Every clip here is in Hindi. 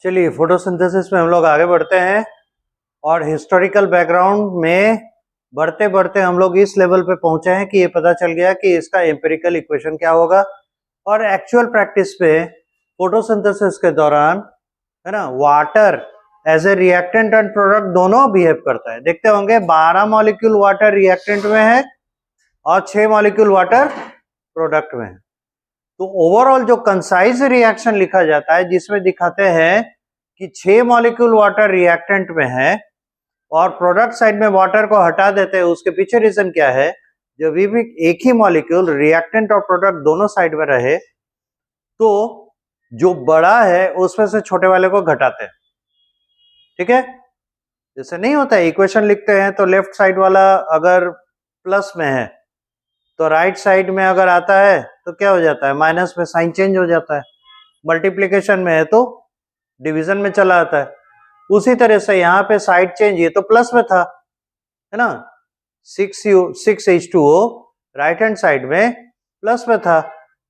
चलिए फोटोसिंथेसिस में हम लोग आगे बढ़ते हैं और हिस्टोरिकल बैकग्राउंड में बढ़ते बढ़ते हम लोग इस लेवल पे पहुंचे हैं कि ये पता चल गया कि इसका एम्पिरिकल इक्वेशन क्या होगा। और एक्चुअल प्रैक्टिस पे फोटोसिंथेसिस के दौरान है ना water as a reactant and product दोनों बिहेव करता है। देखते होंगे 12 मॉलिक्यूल वाटर रिएक्टेंट में है और 6 मॉलिक्यूल वाटर प्रोडक्ट में है। तो ओवरऑल जो कंसाइज रिएक्शन लिखा जाता है जिसमें दिखाते हैं कि 6 मॉलिक्यूल वाटर रिएक्टेंट में है और प्रोडक्ट साइड में वाटर को हटा देते हैं, उसके पीछे रीजन क्या है? जब भी एक ही मॉलिक्यूल रिएक्टेंट और प्रोडक्ट दोनों साइड में रहे तो जो बड़ा है उसमें से छोटे वाले को घटाते हैं। ठीक है, जैसे नहीं होता है इक्वेशन लिखते हैं तो लेफ्ट साइड वाला अगर प्लस में है तो राइट साइड में अगर आता है तो क्या हो जाता है? माइनस में साइन चेंज हो जाता है। मल्टीप्लिकेशन में है तो डिवीजन में चला आता है। उसी तरह से यहाँ पे साइड चेंज, ये तो प्लस में था है ना, 6H2O राइट हैंड साइड में प्लस में था।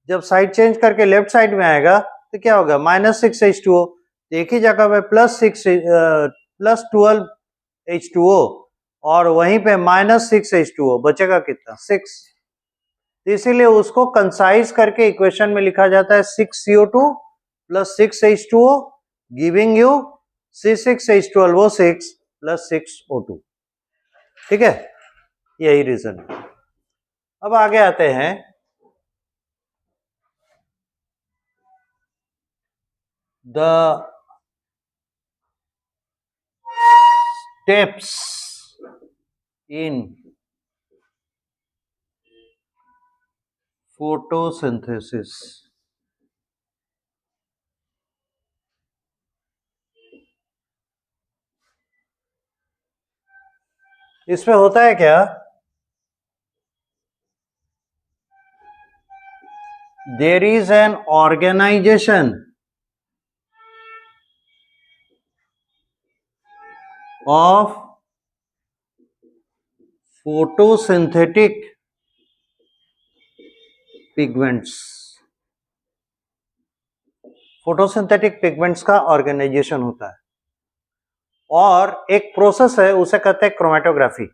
जब साइड चेंज करके लेफ्ट साइड में आएगा तो क्या होगा? -6H2O। एक ही जगह पे +12H2O और वहीं पे -6H2O बचेगा कितना? 6। इसीलिए उसको कंसाइज करके इक्वेशन में लिखा जाता है 6CO2 + 6H2O giving you C6H12O6 + 6O2। ठीक है, यही रीजन है। अब आगे आते हैं द स्टेप्स इन फोटोसिंथेसिस। इसमें होता है क्या? There is an organization of photosynthetic pigments। Photosynthetic pigments का ऑर्गेनाइजेशन होता है और एक प्रोसेस है उसे कहते हैं chromatography.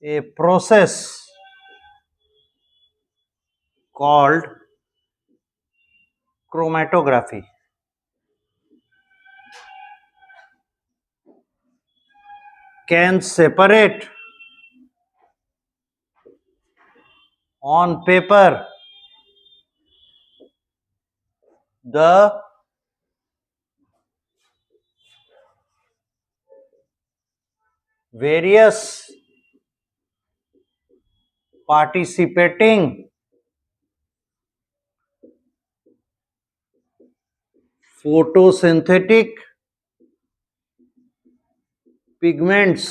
A process called chromatography can separate on paper the various participating photosynthetic pigments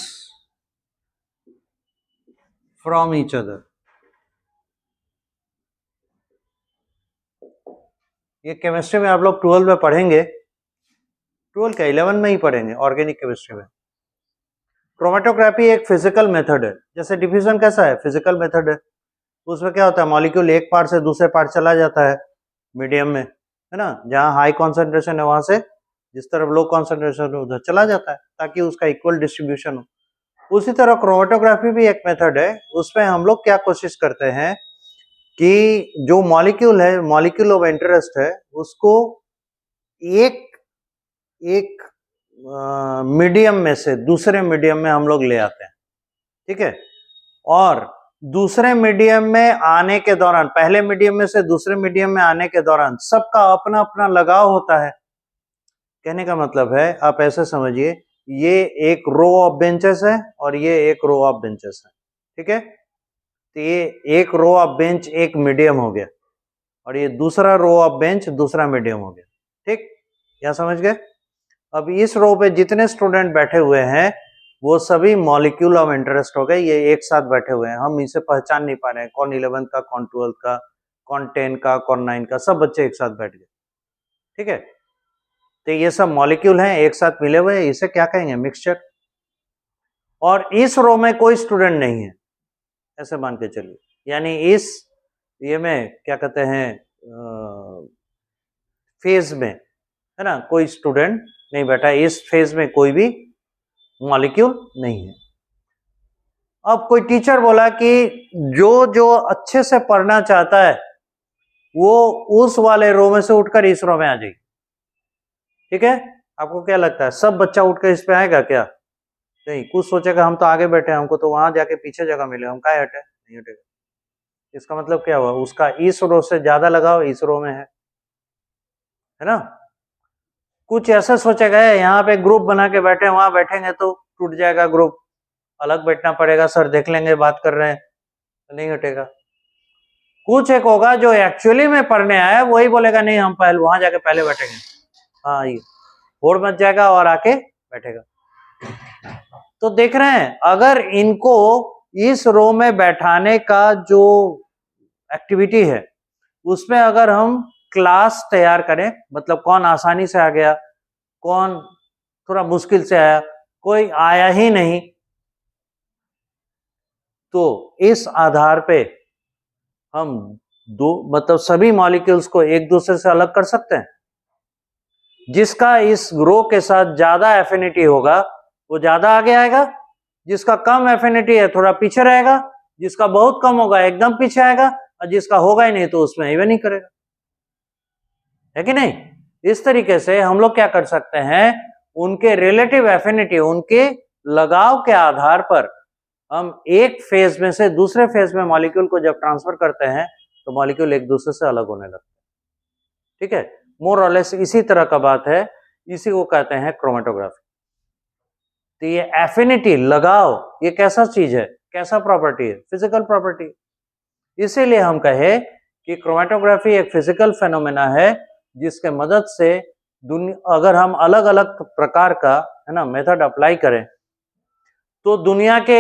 from each other। ये केमिस्ट्री में आप लोग 12 में पढ़ेंगे, 12 का 11 में ही पढ़ेंगे ऑर्गेनिक केमिस्ट्री में। क्रोमेटोग्राफी एक फिजिकल मेथड है, जैसे डिफ्यूजन कैसा है? फिजिकल मेथड है। उसमें क्या होता है? मॉलिक्यूल एक पार्ट से दूसरे पार्ट चला जाता है मीडियम में, है ना, जहाँ हाई कॉन्सेंट्रेशन है वहां से जिस तरफ लो कॉन्सेंट्रेशन है उधर चला जाता है ताकि उसका इक्वल डिस्ट्रीब्यूशन हो। उसी तरह क्रोमेटोग्राफी भी एक मेथड है। उसमें हम लोग क्या कोशिश करते हैं कि जो मॉलिक्यूल है, मॉलिक्यूल ऑफ इंटरेस्ट है, उसको एक एक मीडियम में से दूसरे मीडियम में हम लोग ले आते हैं। ठीक है, और दूसरे मीडियम में आने के दौरान, पहले मीडियम में से दूसरे मीडियम में आने के दौरान सबका अपना अपना लगाव होता है। कहने का मतलब है, आप ऐसे समझिए, ये एक रो ऑफ बेंचेस है और ये एक रो ऑफ बेंचेस है। ठीक है, तो ये एक रो ऑफ बेंच एक मीडियम हो गया और ये दूसरा रो ऑफ बेंच दूसरा मीडियम हो गया। ठीक, क्या समझ गए? अब इस रो पे जितने स्टूडेंट बैठे हुए हैं वो सभी मॉलिक्यूल ऑफ इंटरेस्ट हो गए, ये एक साथ बैठे हुए हैं। हम इसे पहचान नहीं पा रहे हैं, कौन 11th का, कौन 12th का, कौन 10 का, कौन 9 का, सब बच्चे एक साथ बैठ गए। ठीक है, तो ये सब मॉलिक्यूल हैं एक साथ मिले हुए, इसे क्या कहेंगे? मिक्सचर। और इस रो में कोई स्टूडेंट नहीं है, ऐसे मान के चलिए, यानी इस ये में क्या कहते हैं, फेज में, है ना, कोई स्टूडेंट नहीं बैठा, इस फेज में कोई भी मॉलिक्यूल नहीं है। अब कोई टीचर बोला कि जो जो अच्छे से पढ़ना चाहता है वो उस वाले रो में से उठकर इस रो में आ जाएगी। ठीक है, आपको क्या लगता है सब बच्चा उठकर इस पे आएगा क्या? नहीं, कुछ सोचेगा हम तो आगे बैठे हैं, हमको तो वहां जाके पीछे जगह मिले, हम काहे हटे, नहीं हटेगा। इसका मतलब क्या हुआ, उसका इस रो से ज्यादा लगाव इस रो में है ना। कुछ ऐसा सोचेगा यहाँ पे ग्रुप बना के बैठे, वहां बैठेंगे तो टूट जाएगा ग्रुप, अलग बैठना पड़ेगा, सर देख लेंगे बात कर रहे हैं, तो नहीं हटेगा। कुछ एक होगा जो एक्चुअली में पढ़ने आया वही बोलेगा नहीं हम पहले वहां जाके पहले बैठेंगे, हाँ ये होड़ मच जाएगा और आके बैठेगा। तो देख रहे हैं, अगर इनको इस रो में बैठाने का जो एक्टिविटी है उसमें अगर हम क्लास तैयार करें, मतलब कौन आसानी से आ गया, कौन थोड़ा मुश्किल से आया, कोई आया ही नहीं, तो इस आधार पे हम दो मतलब सभी मॉलिक्यूल्स को एक दूसरे से अलग कर सकते हैं। जिसका इस रो के साथ ज्यादा एफिनिटी होगा वो ज्यादा आगे आएगा, जिसका कम एफिनिटी है थोड़ा पीछे रहेगा, जिसका बहुत कम होगा एकदम पीछे आएगा, और जिसका होगा ही नहीं तो उसमें इवन नहीं करेगा, है कि नहीं। इस तरीके से हम लोग क्या कर सकते हैं, उनके रिलेटिव एफिनिटी, उनके लगाव के आधार पर हम एक फेज में से दूसरे फेज में मॉलिक्यूल को जब ट्रांसफर करते हैं तो मॉलिक्यूल एक दूसरे से अलग होने लगते हैं। ठीक है, मोर और लेस इसी तरह का बात है, इसी को कहते हैं क्रोमेटोग्राफी। तो ये एफिनिटी, लगाव, ये कैसा चीज है, कैसा प्रॉपर्टी है, फिजिकल प्रॉपर्टी। इसीलिए हम कहे कि क्रोमेटोग्राफी एक फिजिकल फेनोमेना है जिसके मदद से अगर हम अलग अलग प्रकार का, है ना, मेथड अप्लाई करें तो दुनिया के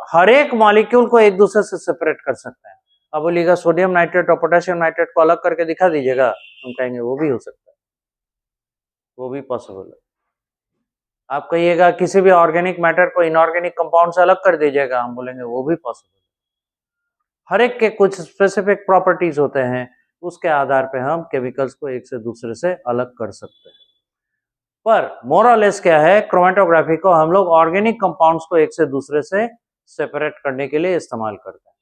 हर एक मॉलिक्यूल को एक दूसरे से सेपरेट कर सकते हैं। अब बोलिएगा सोडियम नाइट्रेट और पोटेशियम नाइट्रेट को अलग करके दिखा दीजिएगा, हम कहेंगे वो भी हो सकता है, वो भी पॉसिबल है। आप कहिएगा किसी भी ऑर्गेनिक मैटर को इनऑर्गेनिक कंपाउंड से अलग कर दीजिएगा, हम बोलेंगे वो भी पॉसिबल है। हर एक के कुछ स्पेसिफिक प्रॉपर्टीज होते हैं, उसके आधार पे हम केमिकल्स को एक से दूसरे से अलग कर सकते हैं। पर मोर और लेस क्या है, क्रोमेटोग्राफी को हम लोग ऑर्गेनिक कंपाउंड्स को एक से दूसरे से सेपरेट करने के लिए इस्तेमाल करते हैं।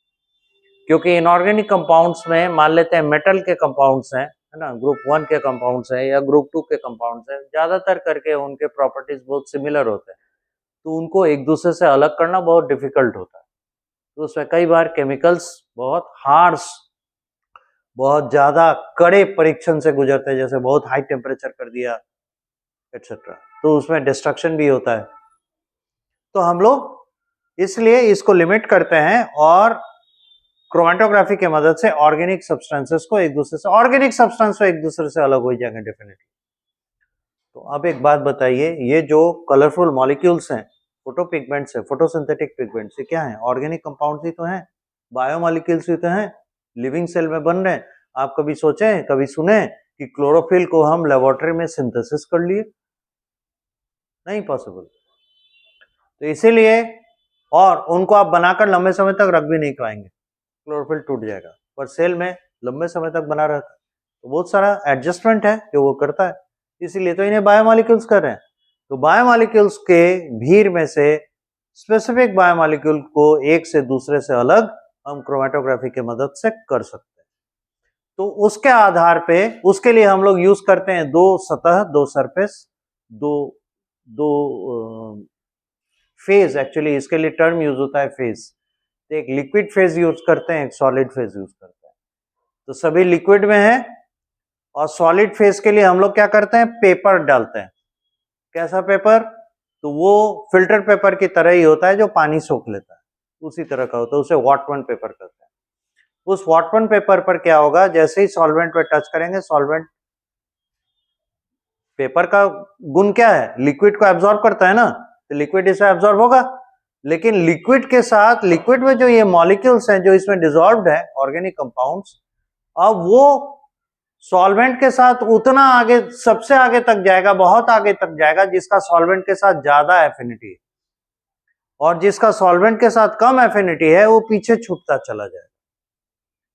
क्योंकि इनऑर्गेनिक कंपाउंड्स में मान लेते हैं मेटल के कंपाउंड्स हैं, है ना, ग्रुप 1 के कंपाउंड्स हैं या ग्रुप 2 के कंपाउंड्स हैं, ज्यादातर करके उनके प्रॉपर्टीज बहुत सिमिलर होते हैं, तो उनको एक दूसरे से अलग करना बहुत डिफिकल्ट होता है। तो उसमें कई बार केमिकल्स बहुत हार्श, बहुत ज्यादा कड़े परीक्षण से गुजरते हैं, जैसे बहुत हाई टेम्परेचर कर दिया एटसेट्रा, तो उसमें डिस्ट्रक्शन भी होता है। तो हम लोग इसलिए इसको लिमिट करते हैं और क्रोमेटोग्राफी के मदद से ऑर्गेनिक सब्सटेंसेस को एक दूसरे से, ऑर्गेनिक सब्सटेंस को एक दूसरे से अलग हो जाएंगे डेफिनेटली। तो अब एक बात बताइए, ये जो कलरफुल मॉलिक्यूल्स हैं, फोटोपिगमेंट्स है, फोटोसिंथेटिक पिगमेंट्स, ये क्या है, ऑर्गेनिक कंपाउंड्स ही तो हैं, बायोमॉलिक्यूल्स ही तो हैं, लिविंग सेल में बन रहे हैं। आप कभी सोचे, कभी सुने कि क्लोरोफिल को हम लेबोरेटरी में सिंथेसिस कर लिए? नहीं पॉसिबल। तो इसीलिए, और उनको आप बनाकर लंबे समय तक रख भी नहीं पाएंगे, क्लोरोफिल टूट जाएगा, पर सेल में लंबे समय तक बना रहता है। तो बहुत सारा एडजस्टमेंट है जो वो करता है, इसीलिए तो इन्हें बायोमॉलिक्यूल्स कर रहे हैं। तो बायोमॉलिक्यूल्स के भीड़ में से स्पेसिफिक बायोमॉलिक्यूल को एक से दूसरे से अलग हम क्रोमेटोग्राफी की मदद से कर सकते हैं। तो उसके आधार पे, उसके लिए हम लोग यूज करते हैं दो सतह, दो सरफेस, दो फेज, एक्चुअली इसके लिए टर्म यूज होता है फेज। एक लिक्विड फेज यूज करते हैं, एक सॉलिड फेज यूज करते हैं। तो सभी लिक्विड में है, और सॉलिड फेज के लिए हम लोग क्या करते हैं, पेपर डालते हैं। कैसा पेपर? तो वो फिल्टर पेपर की तरह ही होता है जो पानी सोख लेता है, उसी तरह का होता है, उसे वॉटमन पेपर कहते हैं। उस वॉटमन पेपर पर क्या होगा, जैसे ही सॉल्वेंट पे टच करेंगे, सॉल्वेंट, पेपर का गुण क्या है, लिक्विड को एब्जॉर्ब करता है ना, तो लिक्विड इसे एब्जॉर्ब होगा। लेकिन लिक्विड के साथ, लिक्विड में जो ये मॉलिक्यूल्स हैं जो इसमें डिसॉल्व्ड है, ऑर्गेनिक कंपाउंड्स, अब वो सॉल्वेंट के साथ उतना आगे, सबसे आगे तक जाएगा, बहुत आगे तक जाएगा जिसका सॉल्वेंट के साथ ज्यादा एफिनिटी है, और जिसका सॉल्वेंट के साथ कम एफिनिटी है वो पीछे छूटता चला जाएगा।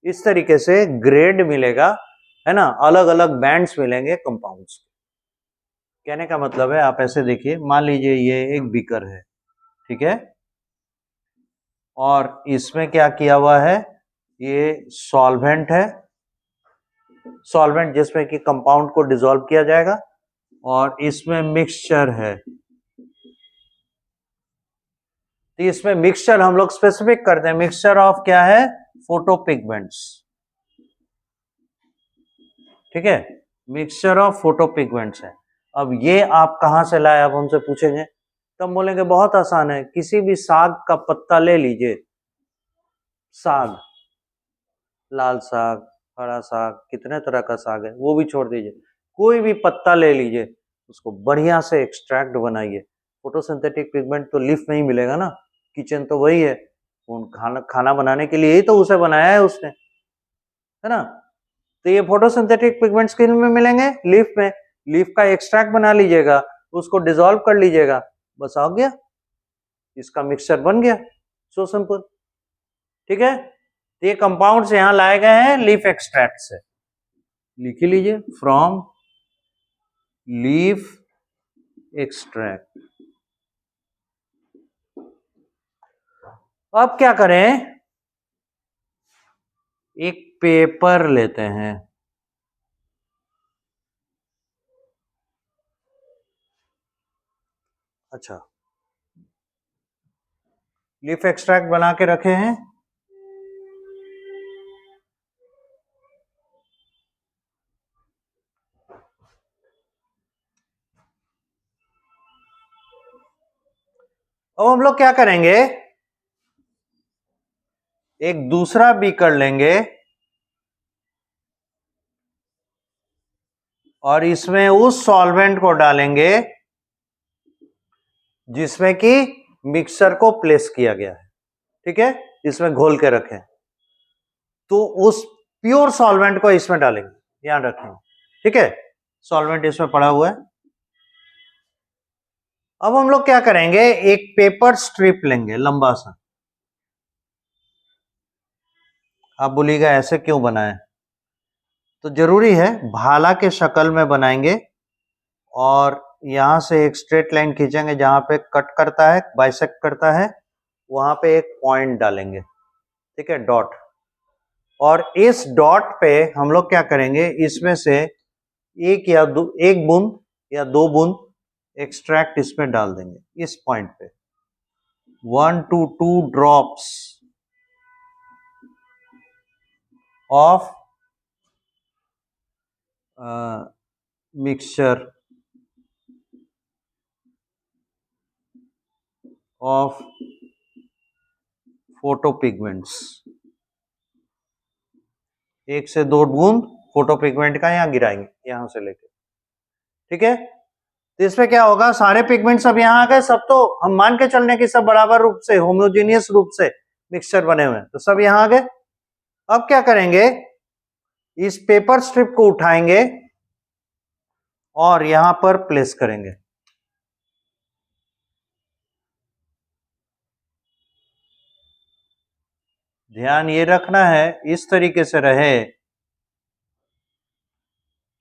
इस तरीके से ग्रेड मिलेगा है ना, अलग अलग बैंड्स मिलेंगे कंपाउंड्स। कहने का मतलब है, आप ऐसे देखिए, मान लीजिए ये एक बीकर है, ठीक है, और इसमें क्या किया हुआ है, ये सॉल्वेंट है, सॉल्वेंट जिसमें कि कंपाउंड को डिसॉल्व किया जाएगा, और इसमें मिक्सचर है। तो इसमें मिक्सचर हम लोग स्पेसिफिक करते हैं, मिक्सचर ऑफ क्या है, फोटोपिगमेंट्स, ठीक है, मिक्सचर ऑफ फोटोपिगमेंट्स है। अब ये आप कहां से लाए, आप हमसे पूछेंगे, तब बोलेंगे बहुत आसान है, किसी भी साग का पत्ता ले लीजिए, साग, लाल साग, हरा साग, कितने तरह का साग है वो भी छोड़ दीजिए, कोई भी पत्ता ले लीजिए, उसको बढ़िया से एक्सट्रैक्ट बनाइए। फोटोसिंथेटिक पिगमेंट तो लीफ में ही मिलेगा ना, किचन तो वही है, खाना बनाने के लिए ही तो उसे बनाया है उसने, है ना। तो ये फोटोसिंथेटिक पिगमेंट्स किन में मिलेंगे, लीफ में। लीफ का एक्सट्रैक्ट बना लीजिएगा, उसको डिसॉल्व कर लीजिएगा, बस आ गया, इसका मिक्सचर बन गया, सो सिंपल, ठीक है। तो ये कंपाउंड्स यहां लाए गए हैं लीफ एक्सट्रैक्ट से, लिख ही लीजिए, फ्रॉम लीफ एक्सट्रैक्ट। अब क्या करें, एक पेपर लेते हैं, अच्छा, लीफ एक्सट्रैक्ट बना के रखे हैं, अब हम लोग क्या करेंगे, एक दूसरा बीकर लेंगे और इसमें उस सॉल्वेंट को डालेंगे जिसमें कि मिक्सर को प्लेस किया गया है, ठीक है, इसमें घोल के रखें, तो उस प्योर सॉल्वेंट को इसमें डालेंगे, ध्यान रखेंगे, ठीक है, सॉल्वेंट इसमें पड़ा हुआ है। अब हम लोग क्या करेंगे, एक पेपर स्ट्रिप लेंगे लंबा सा, आप बोलिएगा ऐसे क्यों बनाए, तो जरूरी है, भाला के शक्ल में बनाएंगे, और यहां से एक स्ट्रेट लाइन खींचेंगे, जहां पे कट करता है, बाइसेक्ट करता है, वहां पे एक पॉइंट डालेंगे, ठीक है, डॉट, और इस डॉट पे हम लोग क्या करेंगे, इसमें से एक बूंद या 2 बूंद एक्सट्रैक्ट इसमें डाल देंगे, इस पॉइंट पे 1 to 2 drops of mixture of photopigments, 1 से 2 बूंद फोटोपिगमेंट का यहां गिराएंगे, यहां से लेके, ठीक है। तो इसमें क्या होगा, सारे पिगमेंट सब यहां आ गए, सब तो हम मान के चलने की सब बराबर रूप से, होमोजेनियस रूप से मिक्सचर बने हुए हैं, तो सब यहां आ गए। अब क्या करेंगे, इस पेपर स्ट्रिप को उठाएंगे और यहां पर प्लेस करेंगे, ध्यान ये रखना है, इस तरीके से रहे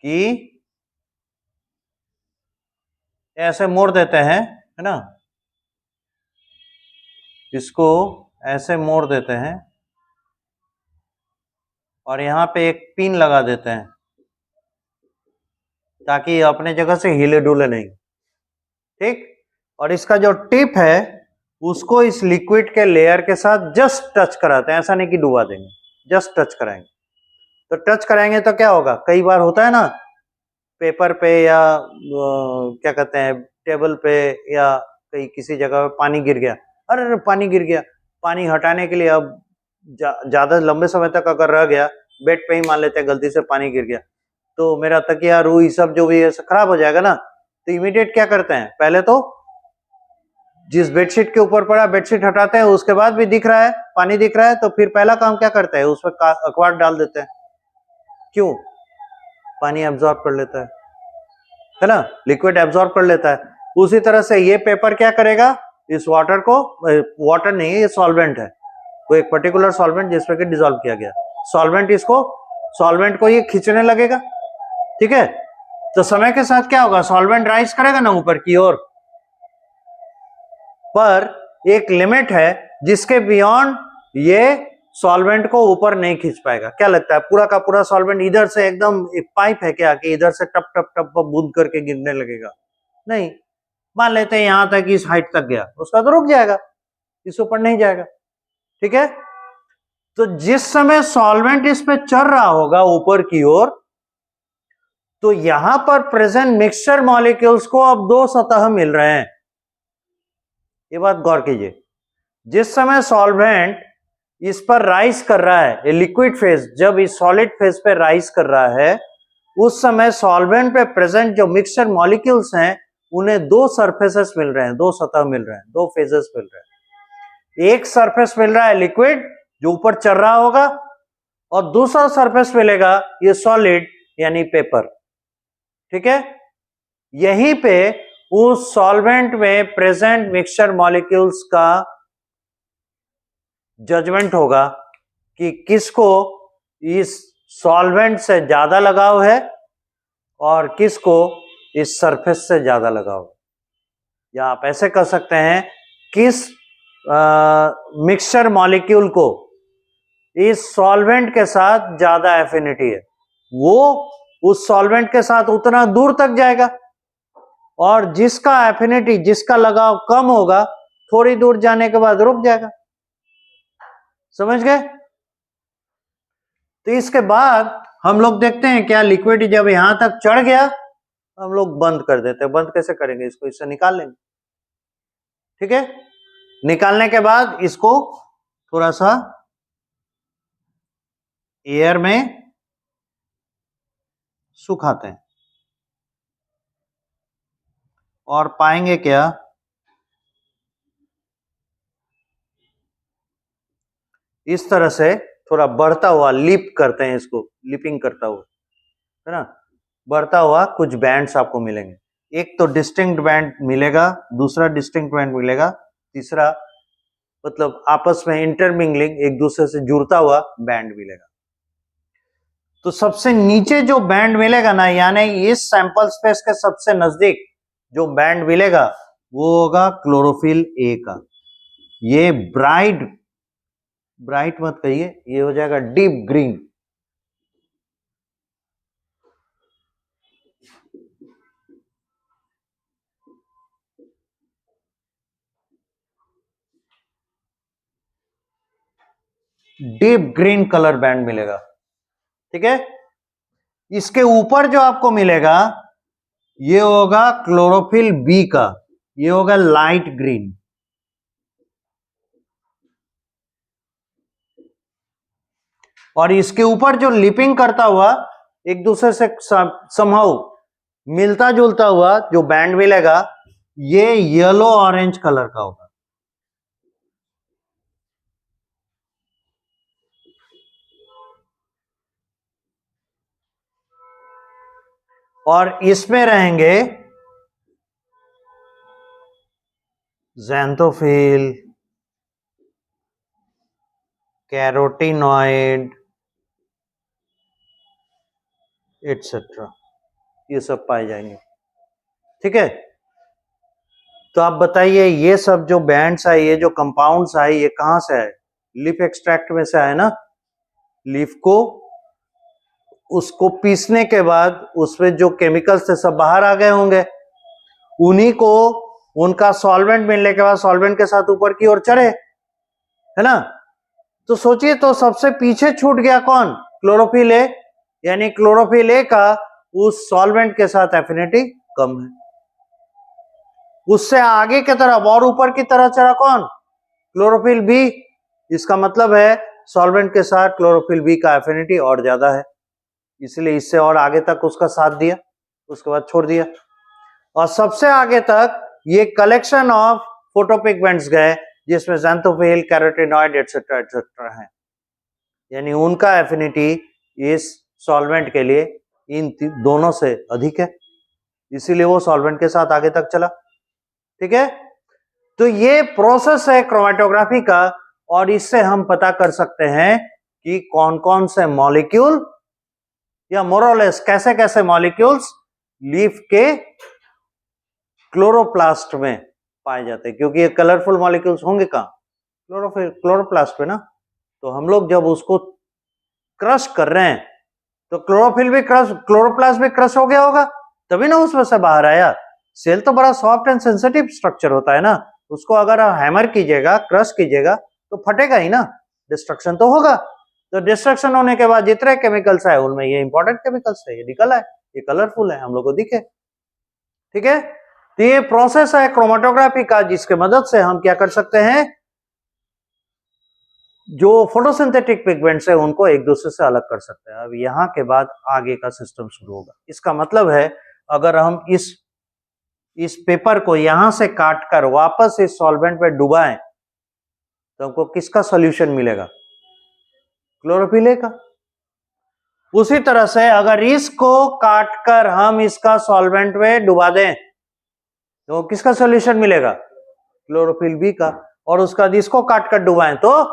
कि ऐसे मोड़ देते हैं, है ना, इसको ऐसे मोड़ देते हैं और यहां पे एक पिन लगा देते हैं ताकि अपने जगह से हिले डुले नहीं, ठीक। और इसका जो टिप है उसको इस लिक्विड के लेयर के साथ जस्ट टच कराते हैं, ऐसा नहीं कि डुबा देंगे, जस्ट टच कराएंगे। तो टच कराएंगे तो क्या होगा, कई बार होता है ना, पेपर पे या क्या कहते हैं, टेबल पे या कहीं किसी जगह पे पानी गिर गया, अरे पानी गिर गया, पानी हटाने के लिए अब ज्यादा लंबे समय तक अगर रह गया, बेड पे ही मान लेते हैं गलती से पानी गिर गया, तो मेरा तकिया रुई सब जो भी है खराब हो जाएगा ना। तो इमीडिएट क्या करते हैं, पहले तो जिस बेडशीट के ऊपर पड़ा बेडशीट हटाते हैं, उसके बाद भी दिख रहा है, पानी दिख रहा है, तो फिर पहला काम क्या करते हैं, उसमें अखबार डाल देते हैं, क्यों, पानी एब्जॉर्ब कर लेता है ना, लिक्विड एब्जॉर्ब कर लेता है। उसी तरह से ये पेपर क्या करेगा, इस वाटर को, वाटर नहीं है ये सॉल्वेंट है, वो एक पर्टिकुलर सॉल्वेंट जिसमें कि डिसॉल्व किया गया, सॉल्वेंट इसको सॉल्वेंट को ये खींचने लगेगा, ठीक है। तो समय के साथ क्या होगा, सॉल्वेंट राइज करेगा ना ऊपर की ओर, पर एक लिमिट है जिसके बियॉन्ड ये सॉल्वेंट को ऊपर नहीं खींच पाएगा। क्या लगता है पूरा का पूरा सॉल्वेंट इधर से एकदम एक पाइप है क्या कि इधर से टप टप टप बूंद करके गिरने लगेगा? नहीं, मान लेते हैं यहां तक, इस हाइट तक गया, उसका तो रुक जाएगा, इस ऊपर नहीं जाएगा, ठीक है। तो जिस समय सॉल्वेंट इस पे चल रहा होगा ऊपर की ओर, तो यहां पर प्रेजेंट मिक्सचर मॉलिक्यूल्स को अब दो सतह मिल रहे हैं। ये बात गौर कीजिए, जिस समय सॉल्वेंट इस पर राइज कर रहा है, लिक्विड फेज जब इस सॉलिड फेज पे राइज कर रहा है, उस समय सॉल्वेंट पे प्रेजेंट जो मिक्सचर मॉलिक्यूल्स हैं उन्हें दो सरफेसेस मिल रहे हैं, दो सतह मिल रहे हैं, दो फेजेस मिल रहे हैं। एक सरफेस मिल रहा है लिक्विड जो ऊपर चल रहा होगा, और दूसरा सरफेस मिलेगा ये सॉलिड यानी पेपर, ठीक है। यहीं पे उस सॉल्वेंट में प्रेजेंट मिक्सचर मॉलिक्यूल्स का जजमेंट होगा कि किसको इस सॉल्वेंट से ज्यादा लगाव है और किसको इस सरफेस से ज्यादा लगाव है। या आप ऐसे कह सकते हैं, किस मिक्सचर मॉलिक्यूल को इस सॉल्वेंट के साथ ज्यादा एफिनिटी है, वो उस सॉल्वेंट के साथ उतना दूर तक जाएगा, और जिसका एफिनिटी, जिसका लगाव कम होगा, थोड़ी दूर जाने के बाद रुक जाएगा। समझ गए? तो इसके बाद हम लोग देखते हैं क्या लिक्विड जब यहां तक चढ़ गया, हम लोग बंद कर देते हैं। बंद कैसे करेंगे, इसको इससे निकाल लेंगे, ठीक है। निकालने के बाद इसको थोड़ा सा एयर में सुखाते हैं, और पाएंगे क्या, इस तरह से थोड़ा बढ़ता हुआ लिप करते हैं, इसको लिपिंग करता हुआ, है ना, बढ़ता हुआ कुछ बैंड्स आपको मिलेंगे। एक तो डिस्टिंक्ट बैंड मिलेगा, दूसरा डिस्टिंक्ट बैंड मिलेगा, तीसरा मतलब आपस में इंटरमिंगलिंग, एक दूसरे से जुड़ता हुआ बैंड मिलेगा। तो सबसे नीचे जो बैंड मिलेगा ना, यानी इस सैंपल स्पेस के सबसे नजदीक जो बैंड मिलेगा वो होगा क्लोरोफिल ए का। ये ब्राइट मत कहिए, ये हो जाएगा deep green. Deep green colour band मिलेगा, ठीक है। इसके ऊपर जो आपको मिलेगा ये होगा क्लोरोफिल बी का, ये होगा लाइट ग्रीन। और इसके ऊपर जो लिपिंग करता हुआ एक दूसरे से समहाउ मिलता जुलता हुआ जो बैंड मिलेगा, ये येलो ऑरेंज कलर का होगा। और इसमें रहेंगे ज़ैंथोफिल, कैरोटीनॉइड एटसेट्रा, ये सब पाए जाएंगे, ठीक है। तो आप बताइए, ये सब जो बैंड्स आए, ये जो कंपाउंड्स आए, ये कहां से आए? लीफ एक्सट्रैक्ट में से आए ना। लीफ को, उसको पीसने के बाद उसमें जो केमिकल्स थे सब बाहर आ गए होंगे, उन्हीं को उनका सॉल्वेंट मिलने के बाद सॉल्वेंट के साथ ऊपर की ओर चढ़े, है ना। तो सोचिए, तो सबसे पीछे छूट गया कौन? क्लोरोफिल ए, यानी क्लोरोफिल ए का उस सॉल्वेंट के साथ एफिनिटी कम है। उससे आगे की तरफ और ऊपर की तरफ चढ़ा कौन? Chlorophyll B. इसका मतलब है सॉल्वेंट के साथ क्लोरोफिल बी का एफिनिटी और ज्यादा है, इसलिए इससे और आगे तक उसका साथ दिया, उसके बाद छोड़ दिया। और सबसे आगे तक ये कलेक्शन ऑफ फोटोपिगमेंट्स गए, जिसमें ज़ैंथोफिल, कैरोटीनॉइड एटसेट्रा एटसेट्रा है, यानी उनका एफिनिटी इस सॉल्वेंट के लिए इन दोनों से अधिक है, इसीलिए वो सॉल्वेंट के साथ आगे तक चला, ठीक है। तो ये प्रोसेस है क्रोमेटोग्राफी का, और इससे हम पता कर सकते हैं कि कौन कौन से मॉलिक्यूल या मोरलेस कैसे कैसे मॉलिक्यूल्स लीफ के क्लोरोप्लास्ट में पाए जाते हैं, क्योंकि ये कलरफुल मॉलिक्यूल्स होंगे कहाँ, क्लोरोप्लास्ट पे ना। तो हम लोग जब उसको क्रश कर रहे हैं तो क्लोरोफिल भी क्रश, क्लोरोप्लास्ट भी क्रश हो गया होगा, तभी ना उसमें से बाहर आया। सेल तो बड़ा सॉफ्ट एंड सेंसिटिव स्ट्रक्चर होता है ना, उसको अगर आप हैमर कीजिएगा, क्रश कीजिएगा तो फटेगा ही ना, डिस्ट्रक्शन तो होगा। तो डिस्ट्रक्शन होने के बाद जितने केमिकल्स है उनमें ये इंपॉर्टेंट केमिकल्स है, ये निकल आए, ये कलरफुल है, हम लोग को दिखे। ठीक है, तो ये प्रोसेस है क्रोमेटोग्राफी का, जिसके मदद से हम क्या कर सकते हैं, जो फोटोसिंथेटिक पिगमेंट्स है उनको एक दूसरे से अलग कर सकते हैं। अब यहां के बाद आगे का सिस्टम शुरू होगा। इसका मतलब है अगर हम इस पेपर को यहां से काट कर वापस इस सॉल्वेंट में डुबाएं तो हमको किसका सॉल्यूशन मिलेगा, क्लोरोफिल ए का। उसी तरह से अगर इसको काटकर हम इसका सॉल्वेंट में डुबा दें तो किसका सॉल्यूशन मिलेगा, क्लोरोफिल बी का। और उसका इसको काटकर डुबाएं तो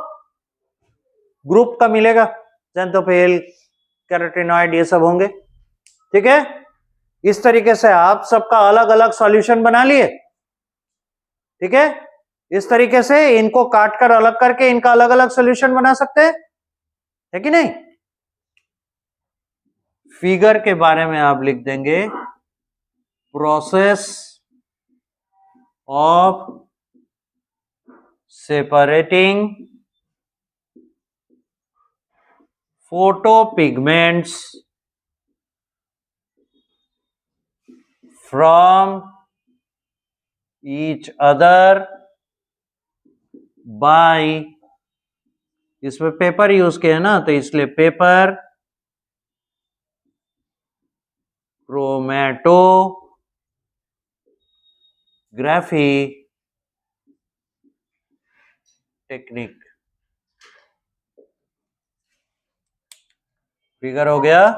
ग्रुप का मिलेगा, ज़ैंथोफिल, कैरोटीनॉइड, ये सब होंगे। ठीक है, इस तरीके से आप सबका अलग अलग सॉल्यूशन बना लिए। ठीक है, इस तरीके से इनको काटकर अलग करके इनका अलग अलग सॉल्यूशन बना सकते हैं, है कि नहीं। फिगर के बारे में आप लिख देंगे, process of separating photopigments from each other by, इसमें पेपर यूज किया है ना तो इसलिए पेपर क्रोमैटोग्राफी टेक्निक। फिगर हो गया,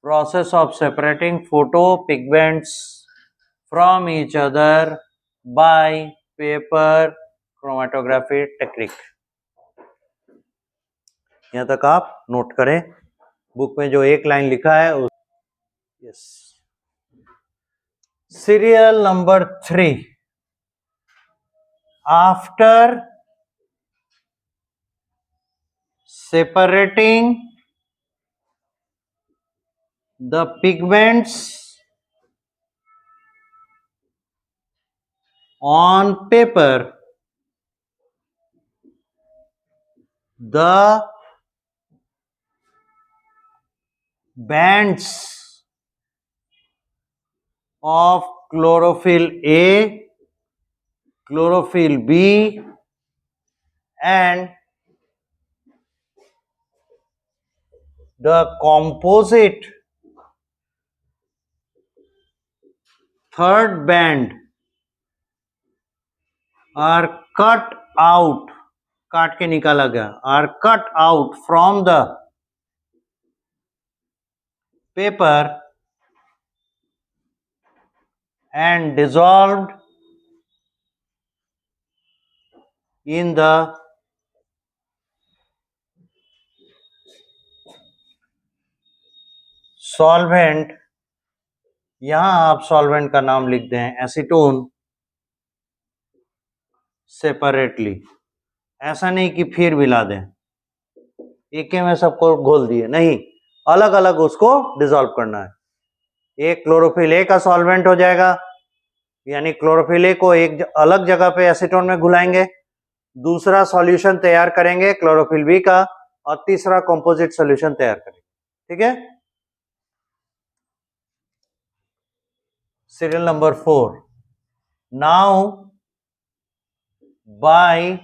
process of separating photo pigments from each other by paper chromatography technique. यहां तक आप नोट करें, बुक में जो एक लाइन लिखा है yes. Serial number 3, after separating the pigments on paper, the bands of chlorophyll A, chlorophyll B and the composite third band are cut out, काट के निकाला गया, are cut out from the paper and dissolved in the solvent। यहां आप सॉल्वेंट का नाम लिख दें एसीटोन सेपरेटली, ऐसा नहीं कि फिर मिला दें, एक में सबको घोल दिए, नहीं, अलग अलग उसको डिसॉल्व करना है। एक क्लोरोफिल ए का सॉल्वेंट हो जाएगा, यानी क्लोरोफिल ए को एक अलग जगह पे एसीटोन में घुलाएंगे, दूसरा सॉल्यूशन तैयार करेंगे क्लोरोफिल बी का, और तीसरा कंपोजिट सॉल्यूशन तैयार करेंगे। ठीक है, serial number 4, now by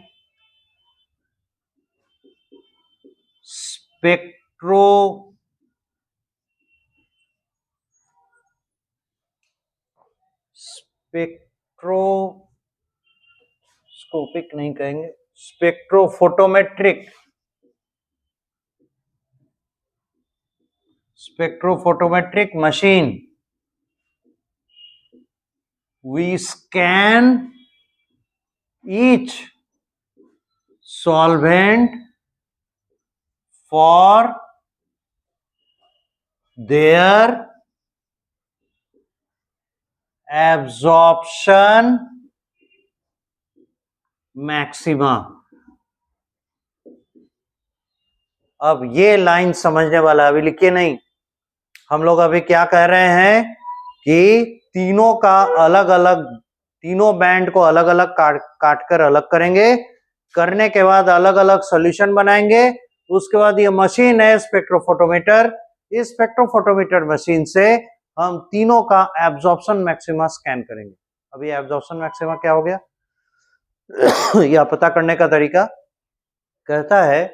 spectroscopic नहीं कहेंगे, spectrophotometric machine, we scan each solvent for their absorption maxima. अब ये लाइन समझने वाला, अभी लिखिए नहीं, हम लोग अभी क्या कह रहे हैं कि तीनों का अलग अलग, तीनों बैंड को अलग अलग काट कर अलग करेंगे, करने के बाद अलग अलग सॉल्यूशन बनाएंगे। उसके बाद ये मशीन है स्पेक्ट्रोफोटोमीटर, इस स्पेक्ट्रोफोटोमीटर मशीन से हम तीनों का एब्जॉर्प्शन मैक्सिमा स्कैन करेंगे। अभी एब्जॉर्प्शन मैक्सिमा क्या हो गया यह पता करने का तरीका कहता है,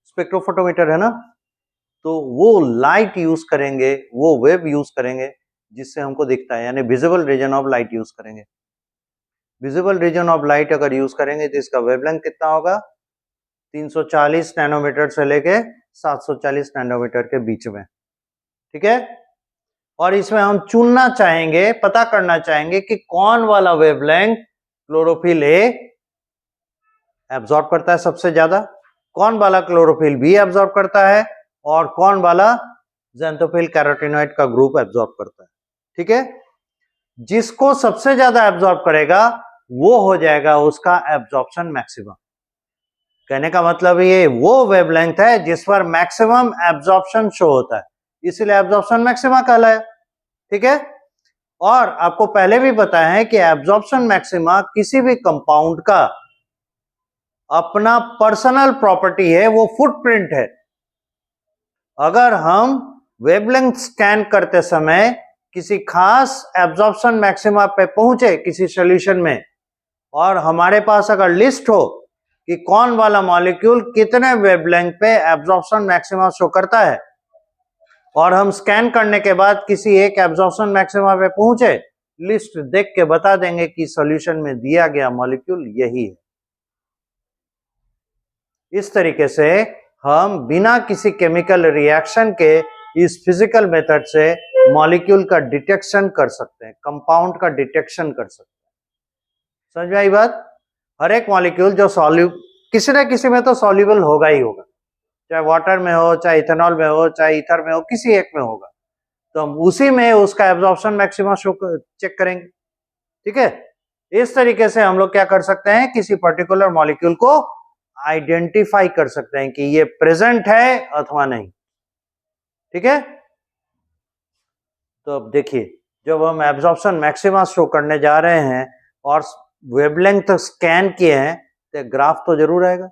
स्पेक्ट्रोफोटोमीटर है ना, तो वो लाइट यूज करेंगे, वो वेव यूज करेंगे जिससे हमको दिखता है, यानी visible region of light use करेंगे। विजिबल रीजन ऑफ लाइट अगर यूज करेंगे तो इसका वेवलेंथ कितना होगा, 340 नैनोमीटर से लेके 740 नैनोमीटर के बीच में, ठीक है। और इसमें हम चुनना चाहेंगे, पता करना चाहेंगे कि कौन वाला वेवलेंथ क्लोरोफिल ए एब्जॉर्ब करता है सबसे ज्यादा, कौन वाला क्लोरोफिल बी एब्जॉर्ब करता है, और कौन वाला ज़ैंथोफिल कैरोटीनॉइड का ग्रुप एब्जॉर्ब करता है, ठीक है। जिसको सबसे ज्यादा एब्जॉर्ब करेगा वो हो जाएगा उसका एब्जॉर्प्शन मैक्सिमम। कहने का मतलब ये वो वेवलेंथ है जिस पर मैक्सिमम एब्जॉर्प्शन शो होता है, इसीलिए एब्जॉर्प्शन मैक्सिमा कहलाया, ठीक है। और आपको पहले भी बताया है कि एब्जॉर्प्शन मैक्सिमा किसी भी कंपाउंड का अपना पर्सनल प्रॉपर्टी है, वो फुटप्रिंट है। अगर हम वेवलेंथ स्कैन करते समय किसी खास एब्जॉर्प्शन मैक्सिमा पे पहुंचे किसी सॉल्यूशन में, और हमारे पास अगर लिस्ट हो कि कौन वाला मॉलिक्यूल कितने वेवलेंथ पे एब्जॉर्प्शन मैक्सिमा शो करता है, और हम स्कैन करने के बाद किसी एक एब्जॉर्प्शन मैक्सिमा पे पहुंचे, लिस्ट देख के बता देंगे कि सॉल्यूशन में दिया गया मॉलिक्यूल यही है। इस तरीके से हम बिना किसी केमिकल रिएक्शन के इस फिजिकल मेथड से मॉलिक्यूल का डिटेक्शन कर सकते हैं, कंपाउंड का डिटेक्शन कर सकते हैं। समझ में आई बात? हर एक मॉलिक्यूल जो किसी न किसी में तो सॉल्युबल होगा ही होगा, चाहे वाटर में हो, चाहे इथेनॉल में हो, चाहे ईथर में हो, किसी एक में होगा, तो हम उसी में उसका एब्जॉर्प्शन मैक्सिमा शो चेक करेंगे, ठीक है। इस तरीके से हम लोग क्या कर सकते हैं, किसी पर्टिकुलर मॉलिक्यूल को आइडेंटिफाई कर सकते हैं कि ये प्रेजेंट है अथवा नहीं, ठीक है। तो अब देखिए, जब हम एब्जॉर्प्शन मैक्सिमा शो करने जा रहे हैं और वेवलेंथ स्कैन किए हैं, तो ग्राफ तो जरूर आएगा,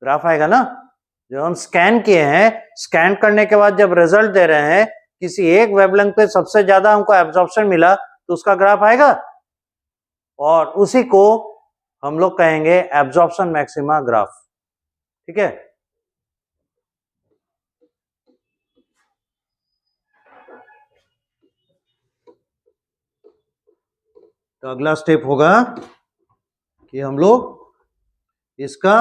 ग्राफ आएगा ना। जो हम स्कैन किए हैं, स्कैन करने के बाद जब रिजल्ट दे रहे हैं, किसी एक वेवलेंथ पे सबसे ज्यादा हमको एब्जॉर्प्शन मिला तो उसका ग्राफ आएगा, और उसी को हम लोग कहेंगे एब्जॉर्प्शन मैक्सिमा ग्राफ, ठीक है। तो अगला स्टेप होगा कि हम लोग इसका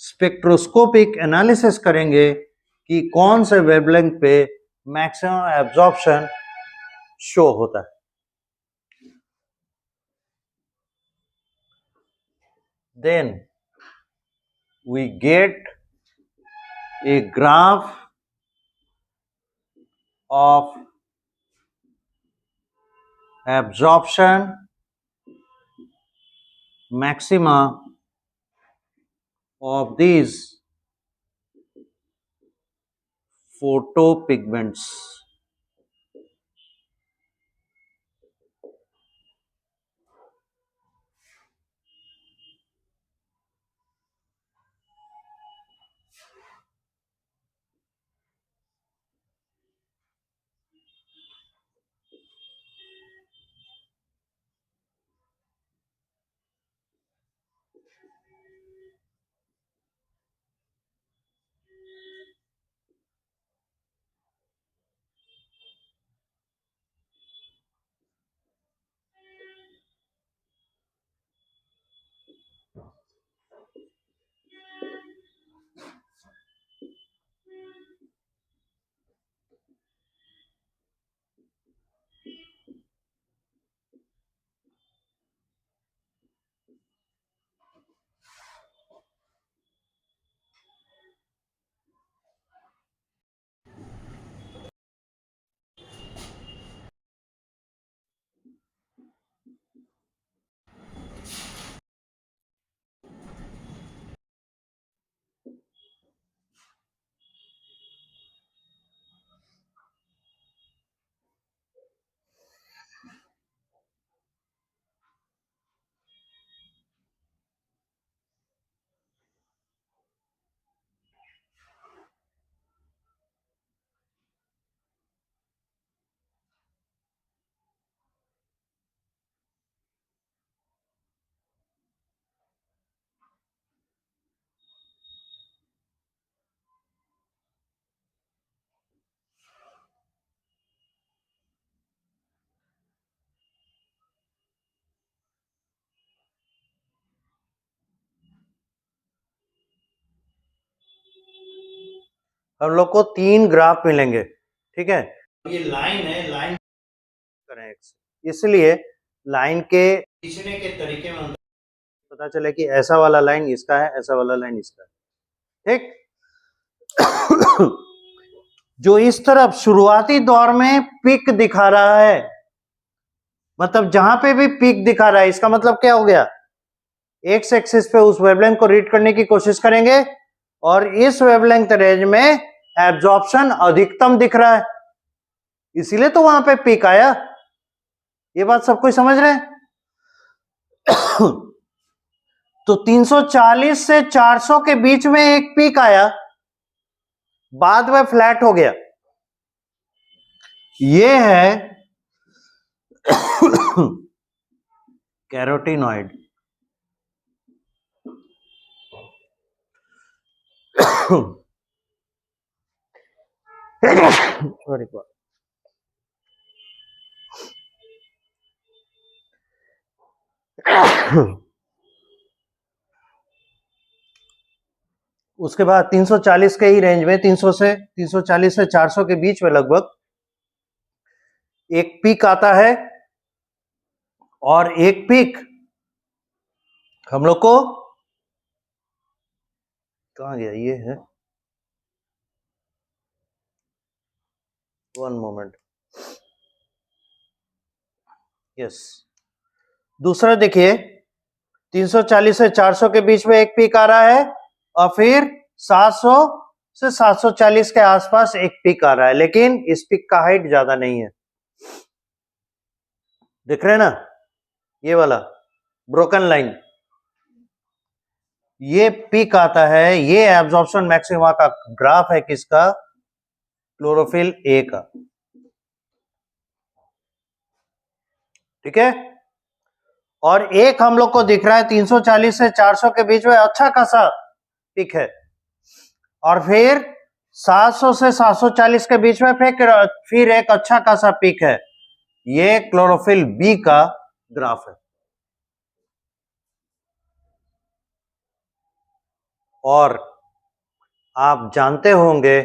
स्पेक्ट्रोस्कोपिक एनालिसिस करेंगे कि कौन से वेवलेंथ पे मैक्सिमम एब्जॉर्प्शन शो होता है। Then we get a graph of absorption maxima of these photopigments. हम लोग को 3 ग्राफ मिलेंगे, ठीक है। ये लाइन है, लाइन करें इसलिए लाइन के खींचने के तरीके में पता चले कि ऐसा वाला लाइन इसका है, ऐसा वाला लाइन इसका है, ठीक। जो इस तरफ शुरुआती दौर में पिक दिखा रहा है, मतलब जहां पे भी पिक दिखा रहा है, इसका मतलब क्या हो गया, एक्स एक्सिस पे उस वेवलेंथ को रीड करने की कोशिश करेंगे और इस वेवलेंथ रेंज में एब्जॉर्प्शन अधिकतम दिख रहा है, इसीलिए तो वहां पे पिक आया। ये बात सब कोई समझ रहे हैं? तो 340 से 400 के बीच में एक पीक आया, बाद में फ्लैट हो गया। ये है कैरोटिनॉइड। उसके बाद 340 के ही रेंज में 340 से 400 के बीच में लगभग एक पीक आता है, और एक पीक हम लोग को कहां गया, ये है, 1 मोमेंट, यस। दूसरा देखिए, 340 से 400 के बीच में एक पीक आ रहा है, और फिर 700 से 740 के आसपास एक पीक आ रहा है, लेकिन इस पीक का हाइट ज्यादा नहीं है। दिख रहे हैं ना, ये वाला ब्रोकन लाइन, ये पीक आता है, ये एब्जॉर्प्शन मैक्सिमा का ग्राफ है, किसका, क्लोरोफिल ए का, ठीक है। और एक हम लोग को दिख रहा है 340 से 400 के बीच में अच्छा खासा पीक है, और फिर 700 से 740 के बीच में फिर एक अच्छा खासा पीक है। ये क्लोरोफिल बी का ग्राफ है। और आप जानते होंगे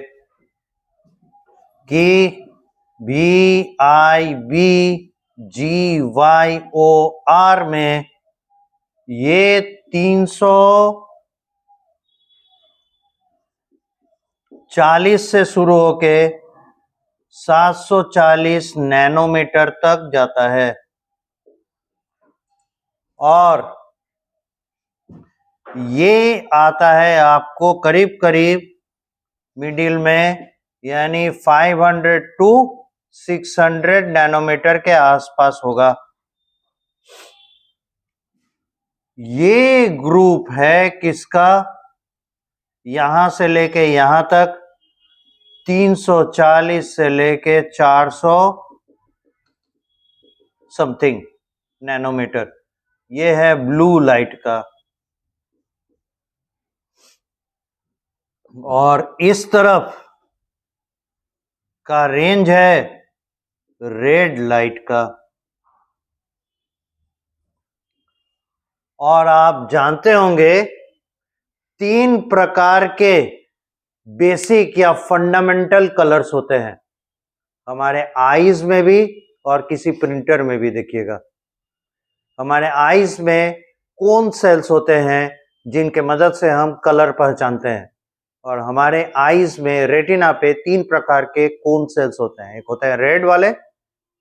कि VIBGYOR में ये 340 से शुरू होके 740 नैनोमीटर तक जाता है, और ये आता है आपको करीब करीब मिडिल में, यानी 500 टू 600 नैनोमीटर के आसपास होगा। ये ग्रुप है किसका, यहां से लेके यहां तक 340 से लेके 400 समथिंग नैनोमीटर, ये है ब्लू लाइट का। और इस तरफ का रेंज है रेड लाइट का। और आप जानते होंगे 3 प्रकार के बेसिक या फंडामेंटल कलर्स होते हैं हमारे आईज में भी और किसी प्रिंटर में भी। देखिएगा, हमारे आईज में कोन सेल्स होते हैं जिनके मदद से हम कलर पहचानते हैं, और हमारे आईज में रेटिना पे 3 प्रकार के कोन सेल्स होते हैं। एक होते हैं रेड वाले,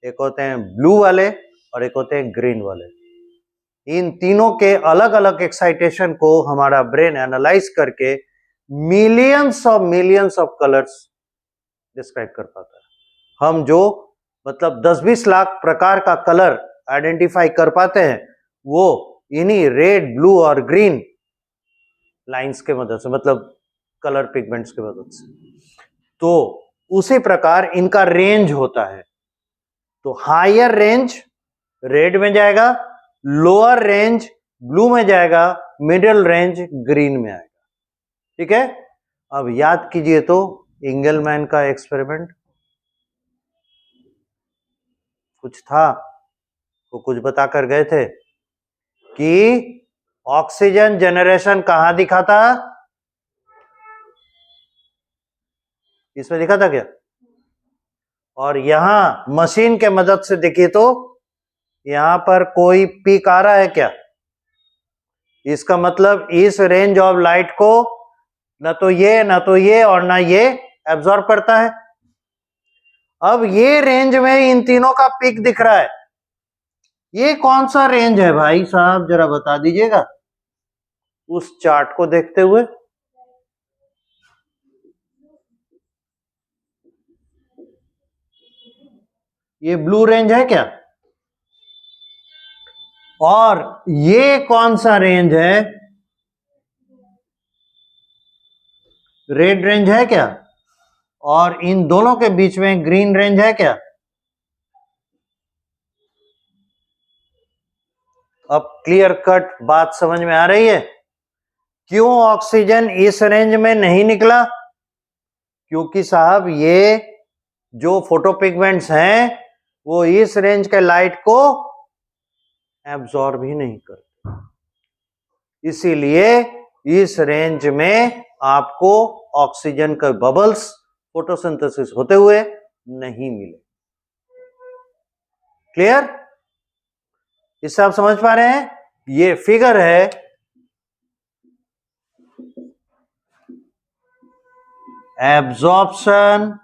एक होते हैं ब्लू वाले, और एक होते हैं ग्रीन वाले। इन तीनों के अलग अलग एक्साइटेशन को हमारा ब्रेन एनालाइज करके मिलियंस ऑफ कलर्स डिस्क्राइब कर पाता है। हम जो मतलब 10-20 लाख प्रकार का कलर आइडेंटिफाई कर पाते हैं, वो इन्हीं रेड, ब्लू और ग्रीन लाइंस के मदद से, मतलब कलर पिगमेंट्स के मदद से। तो उसी प्रकार इनका रेंज होता है। तो हायर रेंज रेड में जाएगा, लोअर रेंज ब्लू में जाएगा, मिडिल रेंज ग्रीन में आएगा, ठीक है। अब याद कीजिए तो इंगलमैन का एक्सपेरिमेंट कुछ था, वो कुछ बताकर गए थे कि ऑक्सीजन जनरेशन कहां दिखा था, इसमें दिखा था क्या? और यहां मशीन के मदद से देखिए तो यहां पर कोई पीक आ रहा है क्या? इसका मतलब इस रेंज ऑफ लाइट को ना तो ये और ना ये एब्जॉर्ब करता है। अब ये रेंज में इन तीनों का पीक दिख रहा है। ये कौन सा रेंज है भाई साहब, जरा बता दीजिएगा उस चार्ट को देखते हुए। ये ब्लू रेंज है क्या? और ये कौन सा रेंज है? रेड रेंज है क्या? और इन दोनों के बीच में ग्रीन रेंज है क्या? अब क्लियर कट बात समझ में आ रही है? क्यों ऑक्सीजन इस रेंज में नहीं निकला? क्योंकि साहब ये जो फोटोपिगमेंट्स हैं वो इस रेंज के लाइट को एब्जॉर्ब ही नहीं करते, इसीलिए इस रेंज में आपको ऑक्सीजन के बबल्स फोटोसिंथेसिस होते हुए नहीं मिले। क्लियर? इससे आप समझ पा रहे हैं? ये फिगर है absorption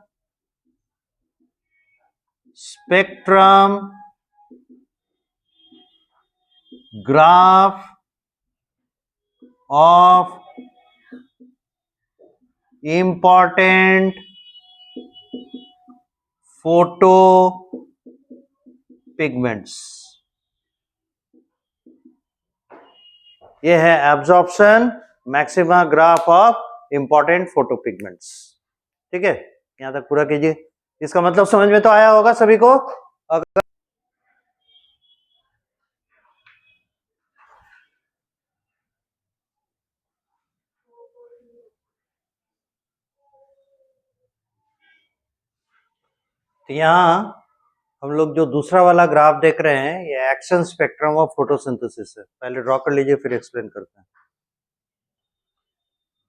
spectrum graph of important photo pigments. ये है absorption maxima graph of important photo pigments. ठीक है, यहां तक पूरा कीजिए। इसका मतलब समझ में तो आया होगा सभी को? अगर तो यहां हम लोग जो दूसरा वाला ग्राफ देख रहे हैं ये एक्शन स्पेक्ट्रम ऑफ फोटोसिंथेसिस है। पहले ड्रॉ कर लीजिए फिर एक्सप्लेन करते हैं।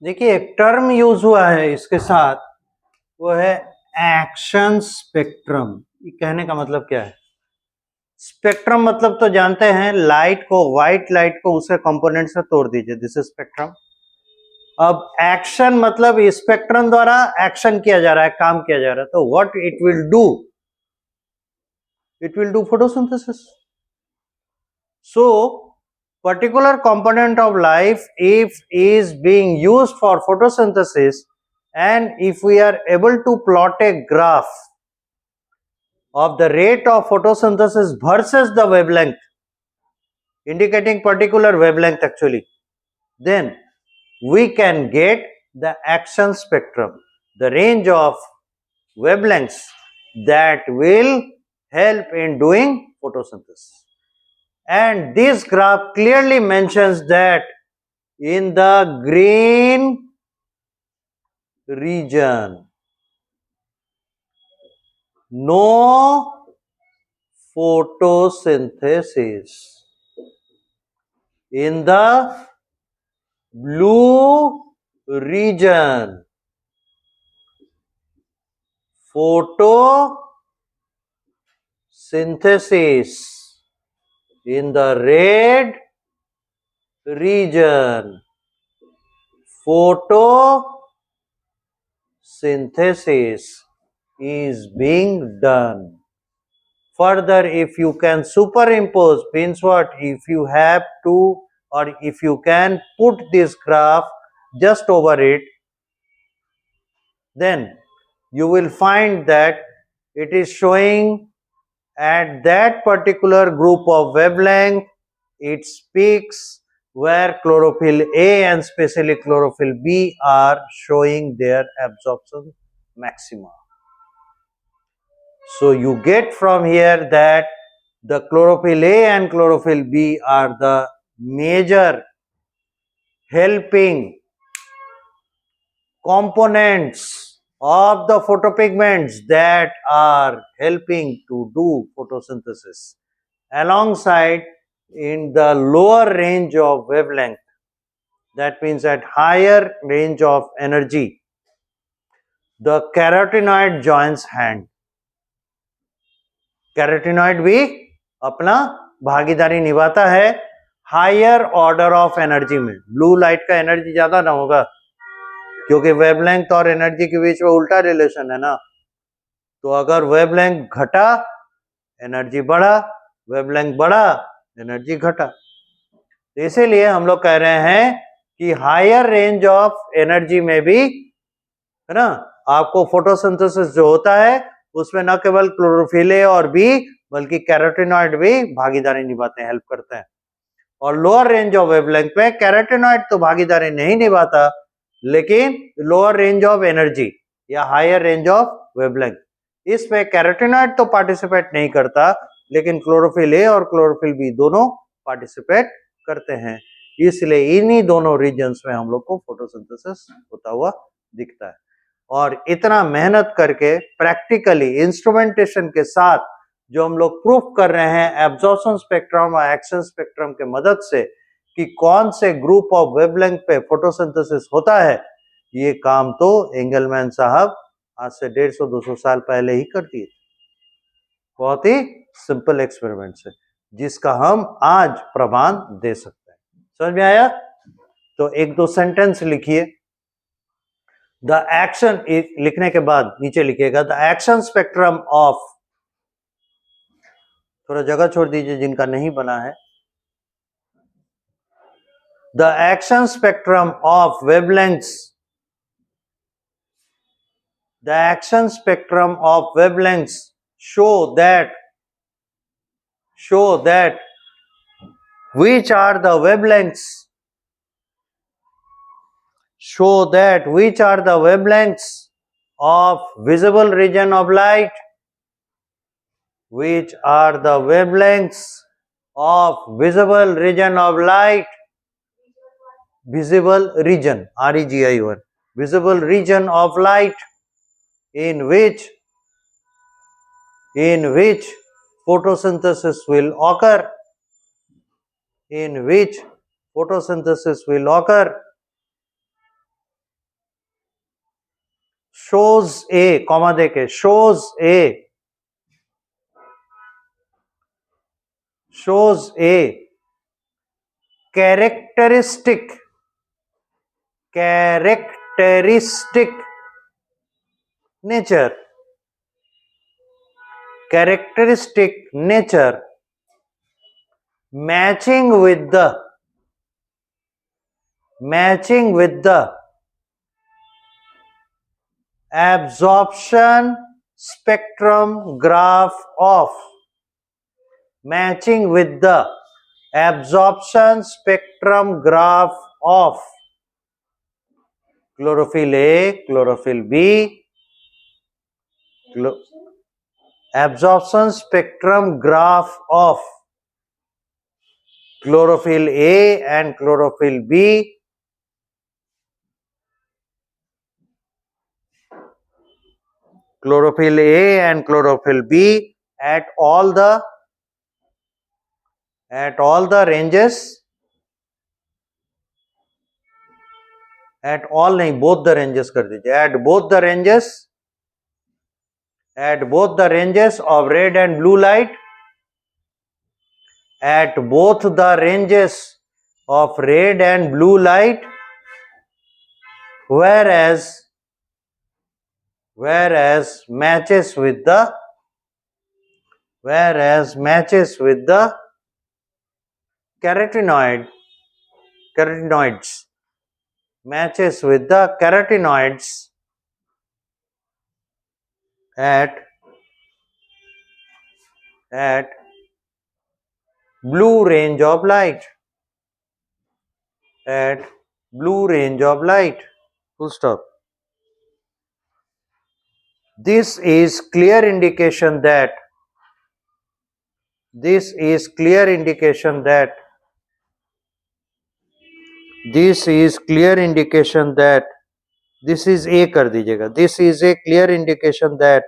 देखिए एक टर्म यूज हुआ है इसके साथ, वो है एक्शन स्पेक्ट्रम। ये कहने का मतलब क्या है? स्पेक्ट्रम मतलब तो जानते हैं लाइट को, व्हाइट लाइट को उसके कंपोनेंट से तोड़ दीजिए, दिस इज स्पेक्ट्रम। अब एक्शन मतलब स्पेक्ट्रम द्वारा एक्शन किया जा रहा है, काम किया जा रहा है, तो what it will do? It will do photosynthesis. So particular component of life if is being used for photosynthesis, and if we are able to plot a graph of the rate of photosynthesis versus the wavelength, indicating particular wavelength actually, then we can get the action spectrum, the range of wavelengths that will help in doing photosynthesis. And this graph clearly mentions that in the green region, no photosynthesis. In the blue region, photosynthesis. In the red region, photosynthesis is being done. Further, if you can superimpose, means what? If you have to, or if you can put this graph just over it, then you will find that it is showing at that particular group of wavelength its peaks where chlorophyll A and especially chlorophyll B are showing their absorption maxima. So you get from here that the chlorophyll A and chlorophyll B are the major helping components of the photopigments that are helping to do photosynthesis. Alongside, in the lower range of wavelength, that means at higher range of energy, the carotenoid joins hand, carotenoid भी अपना भागीदारी निभाता है हायर ऑर्डर ऑफ एनर्जी में। ब्लू लाइट का एनर्जी ज्यादा ना होगा क्योंकि वेवलेंथ और एनर्जी के बीच में उल्टा रिलेशन है ना, तो अगर वेवलेंथ घटा एनर्जी बढ़ा, वेवलेंथ बढ़ा एनर्जी घटा। तो इसीलिए हम लोग कह रहे हैं कि हायर रेंज ऑफ एनर्जी में भी, है ना, आपको फोटोसिंथेसिस जो होता है उसमें न केवल क्लोरोफिल ए और बी बल्कि कैरोटिनॉइड भी भागीदारी निभाते हैं, हेल्प करते हैं। और लोअर रेंज ऑफ वेवलेंथ में कैरोटिनॉइड तो भागीदारी नहीं निभाता, लेकिन लोअर रेंज ऑफ एनर्जी या हायर रेंज ऑफ वेवलेंथ, इसमें कैरोटिनॉइड तो पार्टिसिपेट नहीं करता, लेकिन क्लोरोफिल ए और क्लोरोफिल बी दोनों पार्टिसिपेट करते हैं। इसलिए इन्हीं दोनों रीजन्स में हम लोग को फोटोसिंथेसिस होता हुआ दिखता है। और इतना मेहनत करके प्रैक्टिकली इंस्ट्रूमेंटेशन के साथ जो हम लोग प्रूफ कर रहे हैं एब्जॉर्प्शन स्पेक्ट्रम और एक्शन स्पेक्ट्रम के मदद से कि कौन से ग्रुप ऑफ वेवलेंथ पे फोटोसिंथेसिस होता है, ये काम तो एंगलमैन साहब आज से 150-200 साल पहले ही कर दिए। बहुत ही सिंपल एक्सपेरिमेंट से जिसका हम आज प्रमाण दे सकते हैं। समझ में आया? तो एक दो सेंटेंस लिखिए। द एक्शन, लिखने के बाद नीचे लिखिएगा द एक्शन स्पेक्ट्रम ऑफ, थोड़ा जगह छोड़ दीजिए जिनका नहीं बना है। The action spectrum of wavelengths, the action spectrum of wavelengths show that which are the wavelengths, show that which are the wavelengths of visible region of light, which are the wavelengths of visible region of light, visible region, REGI1, visible region of light in which photosynthesis will occur, in which photosynthesis will occur, shows a, comma देके, shows a characteristic nature, matching with the absorption spectrum graph of, matching with the absorption spectrum graph of chlorophyll A, chlorophyll B, absorption spectrum graph of chlorophyll A and chlorophyll B, chlorophyll A and chlorophyll B at all the ranges, at all नहीं, both the ranges कर दीजिए, at both the ranges of red and blue light, at both the ranges of red and blue light, whereas matches with the carotenoids, matches with the carotenoids at blue range of light, at blue range of light, full stop. This is clear indication that this is clear indication that this is clear indication that this is a कर दीजिएगा, this is a clear indication that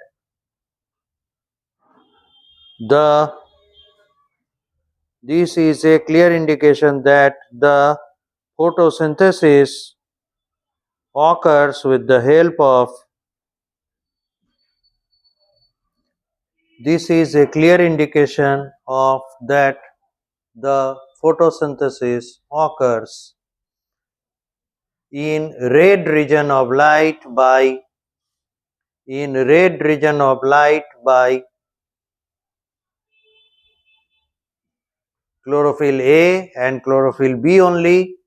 this is a clear indication that the photosynthesis occurs with the help of This is a clear indication of that the photosynthesis occurs in red region of light by chlorophyll A and chlorophyll B only,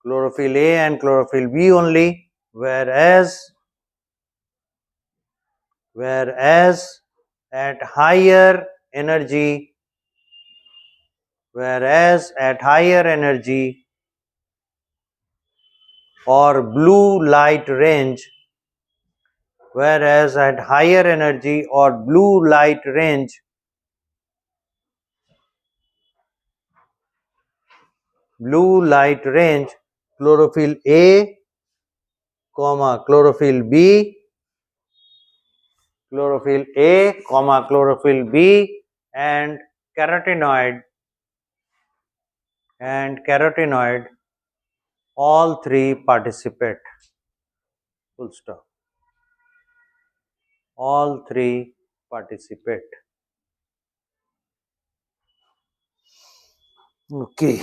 chlorophyll A and chlorophyll B only, whereas at higher energy, or blue light range, whereas at higher energy or blue light range, chlorophyll A, chlorophyll B, chlorophyll B and carotenoid, all three participate. Full stop. All three participate. Okay.